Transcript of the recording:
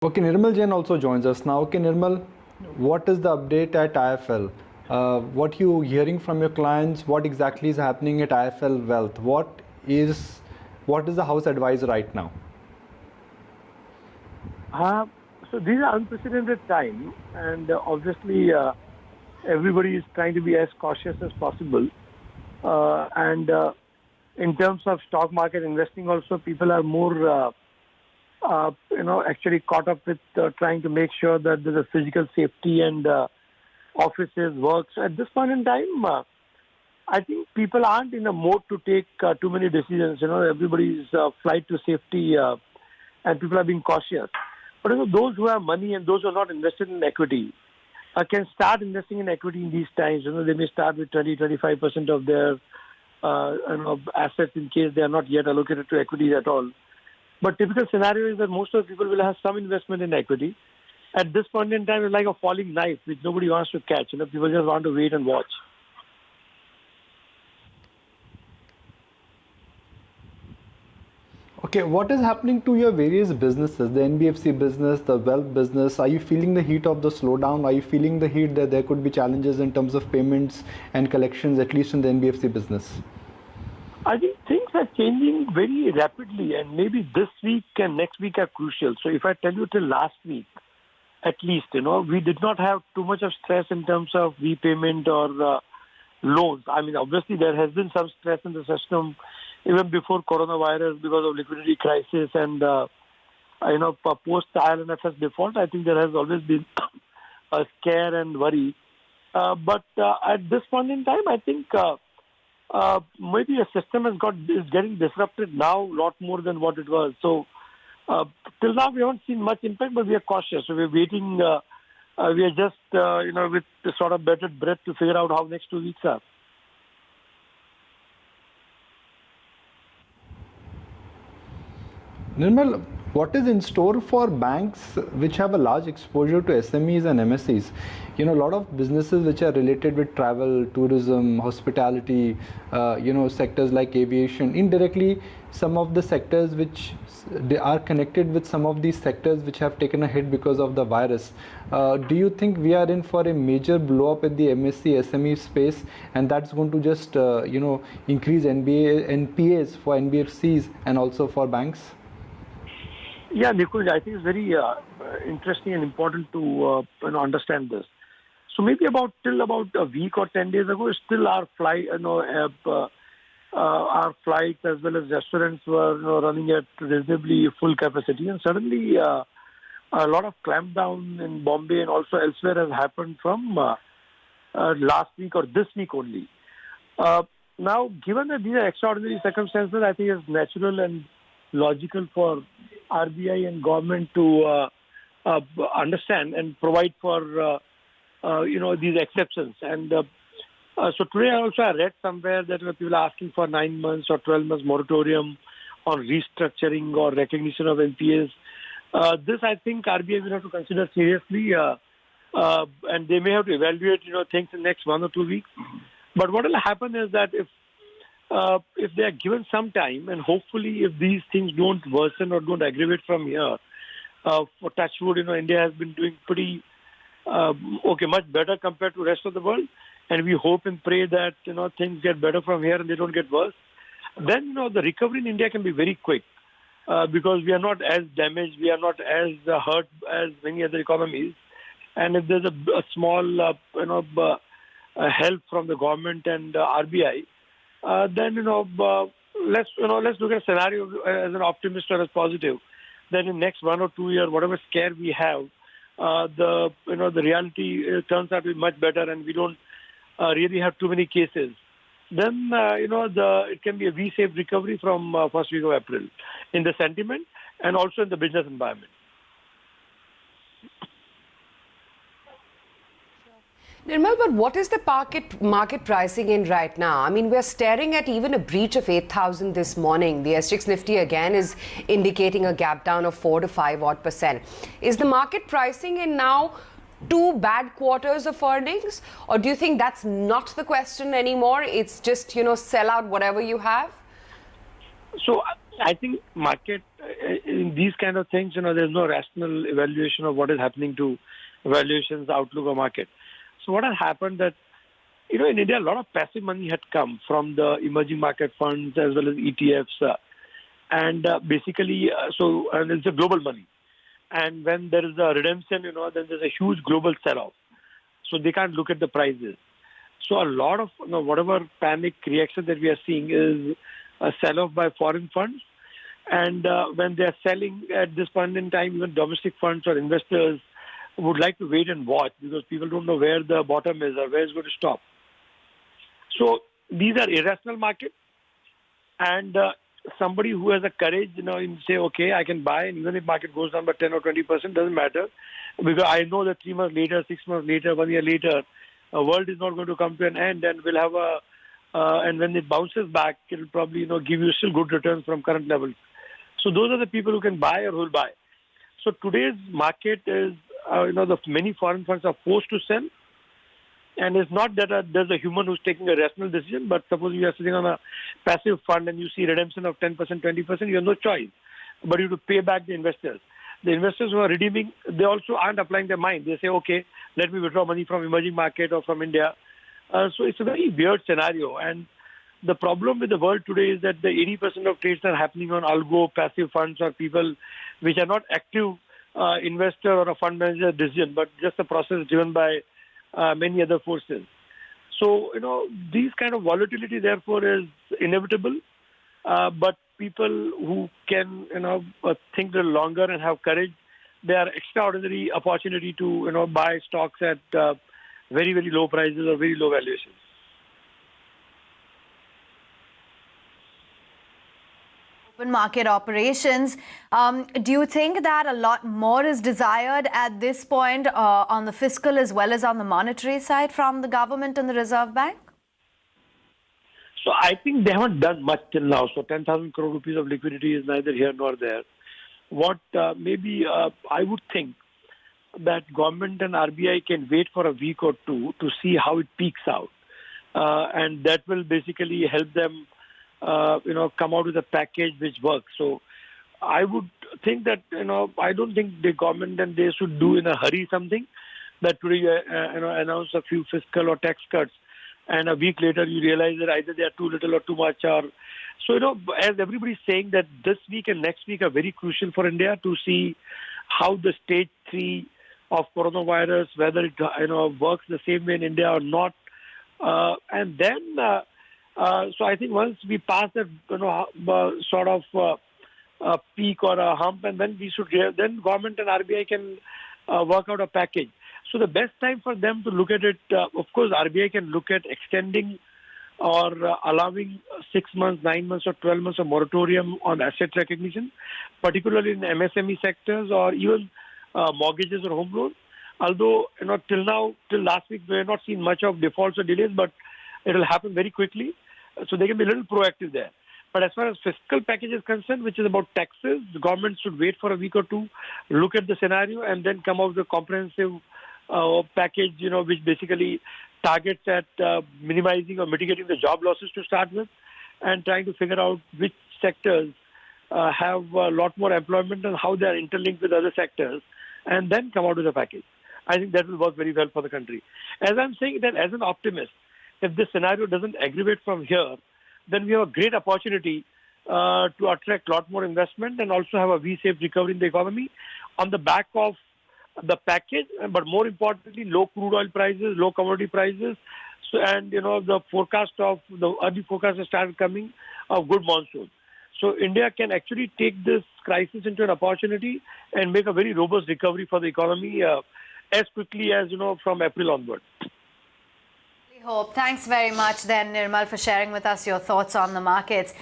Okay, Nirmal Jain also joins us now. Okay, Nirmal, what is the update at IIFL? What you hearing from your clients? What exactly is happening at IIFL Wealth? What is the house advice right now? So these are unprecedented time, and obviously everybody is trying to be as cautious as possible. And in terms of stock market investing, also people are more, actually caught up with trying to make sure that there's a physical safety and offices works. At this point in time, I think people aren't in a mode to take too many decisions. Everybody's flight to safety, and people are being cautious. But those who have money and those who are not invested in equity can start investing in equity in these times. They may start with 20-25% of their assets in case they are not yet allocated to equities at all. But typical scenario is that most of the people will have some investment in equity. At this point in time, it's like a falling knife which nobody wants to catch. People just want to wait and watch. Okay, what is happening to your various businesses, the NBFC business, the wealth business? Are you feeling the heat of the slowdown? Are you feeling the heat that there could be challenges in terms of payments and collections, at least in the NBFC business? I think things are changing very rapidly, and maybe this week and next week are crucial. So if I tell you till last week, at least, we did not have too much of stress in terms of repayment or loans. I mean, obviously there has been some stress in the system even before coronavirus because of liquidity crisis and, post IL&FS default. I think there has always been a scare and worry. But at this point in time, I think maybe a system is getting disrupted now a lot more than what it was. So till now we haven't seen much impact, but we are cautious. So we're waiting. We are just with the sort of bated breath to figure out how next 2 weeks are. Nirmal, what is in store for banks which have a large exposure to SMEs and MSEs? A lot of businesses which are related with travel, tourism, hospitality, sectors like aviation. Indirectly, some of the sectors which they are connected with some of these sectors which have taken a hit because of the virus. Do you think we are in for a major blow up in the MSC, SME space, and that's going to just increase NPAs for NBFCs and also for banks? Yeah, Nikunj, I think it's very interesting and important to understand this. So maybe till about a week or 10 days ago, still our our flights as well as restaurants were running at reasonably full capacity, and suddenly a lot of clampdown in Bombay and also elsewhere has happened from last week or this week only. Now, given that these are extraordinary circumstances, I think it's natural and logical for RBI and government to understand and provide for these exceptions. And so today I read somewhere that people are asking for 9 months or 12 months moratorium on restructuring or recognition of NPAs. This I think RBI will have to consider seriously, and they may have to evaluate things in the next 1 or 2 weeks. But what will happen is that if they are given some time, and hopefully if these things don't worsen or don't aggravate from here, for touch wood, India has been doing pretty much better compared to the rest of the world, and we hope and pray that things get better from here and they don't get worse. Then the recovery in India can be very quick because we are not as damaged, we are not as hurt as many other economies, and if there's a small help from the government and RBI. Then let's look at a scenario as an optimist or as positive. Then in next 1 or 2 years, whatever scare we have, the reality turns out to be much better, and we don't really have too many cases. Then it can be a V-shaped recovery from first week of April in the sentiment and also in the business environment. Nirmal, but what is the market pricing in right now? I mean, we're staring at even a breach of 8,000 this morning. The SGX Nifty again is indicating a gap down of 4 to 5 odd %. Is the market pricing in now 2 bad quarters of earnings? Or do you think that's not the question anymore? It's just, sell out whatever you have? So I think market in these kind of things, there's no rational evaluation of what is happening to valuations, outlook of market. So what has happened that, in India, a lot of passive money had come from the emerging market funds as well as ETFs. And it's a global money. And when there is a redemption, then there's a huge global sell-off. So they can't look at the prices. So a lot of, whatever panic reaction that we are seeing is a sell-off by foreign funds. And when they are selling at this point in time, even domestic funds or investors would like to wait and watch because people don't know where the bottom is or where it's going to stop. So these are irrational markets. And somebody who has a courage, and say, okay, I can buy, and even if market goes down by 10 or 20%, doesn't matter. Because I know that 3 months later, 6 months later, 1 year later, the world is not going to come to an end, and we'll have and when it bounces back, it'll probably, give you still good returns from current levels. So those are the people who can buy or who will buy. So today's market is, the many foreign funds are forced to sell. And it's not that there's a human who's taking a rational decision, but suppose you are sitting on a passive fund and you see redemption of 10%, 20%, you have no choice. But you have to pay back the investors. The investors who are redeeming, they also aren't applying their mind. They say, okay, let me withdraw money from emerging market or from India. So it's a very weird scenario. And the problem with the world today is that the 80% of trades are happening on algo, passive funds or people which are not active investor or a fund manager decision, but just a process driven by many other forces. So, these kind of volatility, therefore, is inevitable. But people who can, think a little longer and have courage, they are extraordinary opportunity to, buy stocks at very, very low prices or very low valuations. Open market operations. Do you think that a lot more is desired at this point on the fiscal as well as on the monetary side from the government and the Reserve Bank? So I think they haven't done much till now. So 10,000 crore rupees of liquidity is neither here nor there. What maybe I would think that government and RBI can wait for a week or two to see how it peaks out. And that will basically help them come out with a package which works. So I would think that, I don't think the government and they should do in a hurry something that today, announce a few fiscal or tax cuts and a week later you realize that either they are too little or too much or, so, as everybody's saying that this week and next week are very crucial for India to see how the stage 3 of coronavirus, whether it, works the same way in India or not. And then, so I think once we pass that, sort of a peak or a hump, and then then government and RBI can work out a package. So the best time for them to look at it, of course, RBI can look at extending or allowing 6 months, 9 months, or 12 months of moratorium on asset recognition, particularly in MSME sectors or even mortgages or home loans. Although, till last week, we have not seen much of defaults or delays, but it will happen very quickly. So they can be a little proactive there. But as far as fiscal package is concerned, which is about taxes, the government should wait for a week or two, look at the scenario, and then come out with a comprehensive package, which basically targets at minimizing or mitigating the job losses to start with, and trying to figure out which sectors have a lot more employment and how they are interlinked with other sectors, and then come out with a package. I think that will work very well for the country. As I'm saying that as an optimist, if this scenario doesn't aggravate from here, then we have a great opportunity to attract a lot more investment and also have a V-shaped recovery in the economy on the back of the package, but more importantly, low crude oil prices, low commodity prices, so and the early forecast has started coming of good monsoon. So India can actually take this crisis into an opportunity and make a very robust recovery for the economy as quickly as from April onward. We hope. Thanks very much then, Nirmal, for sharing with us your thoughts on the markets.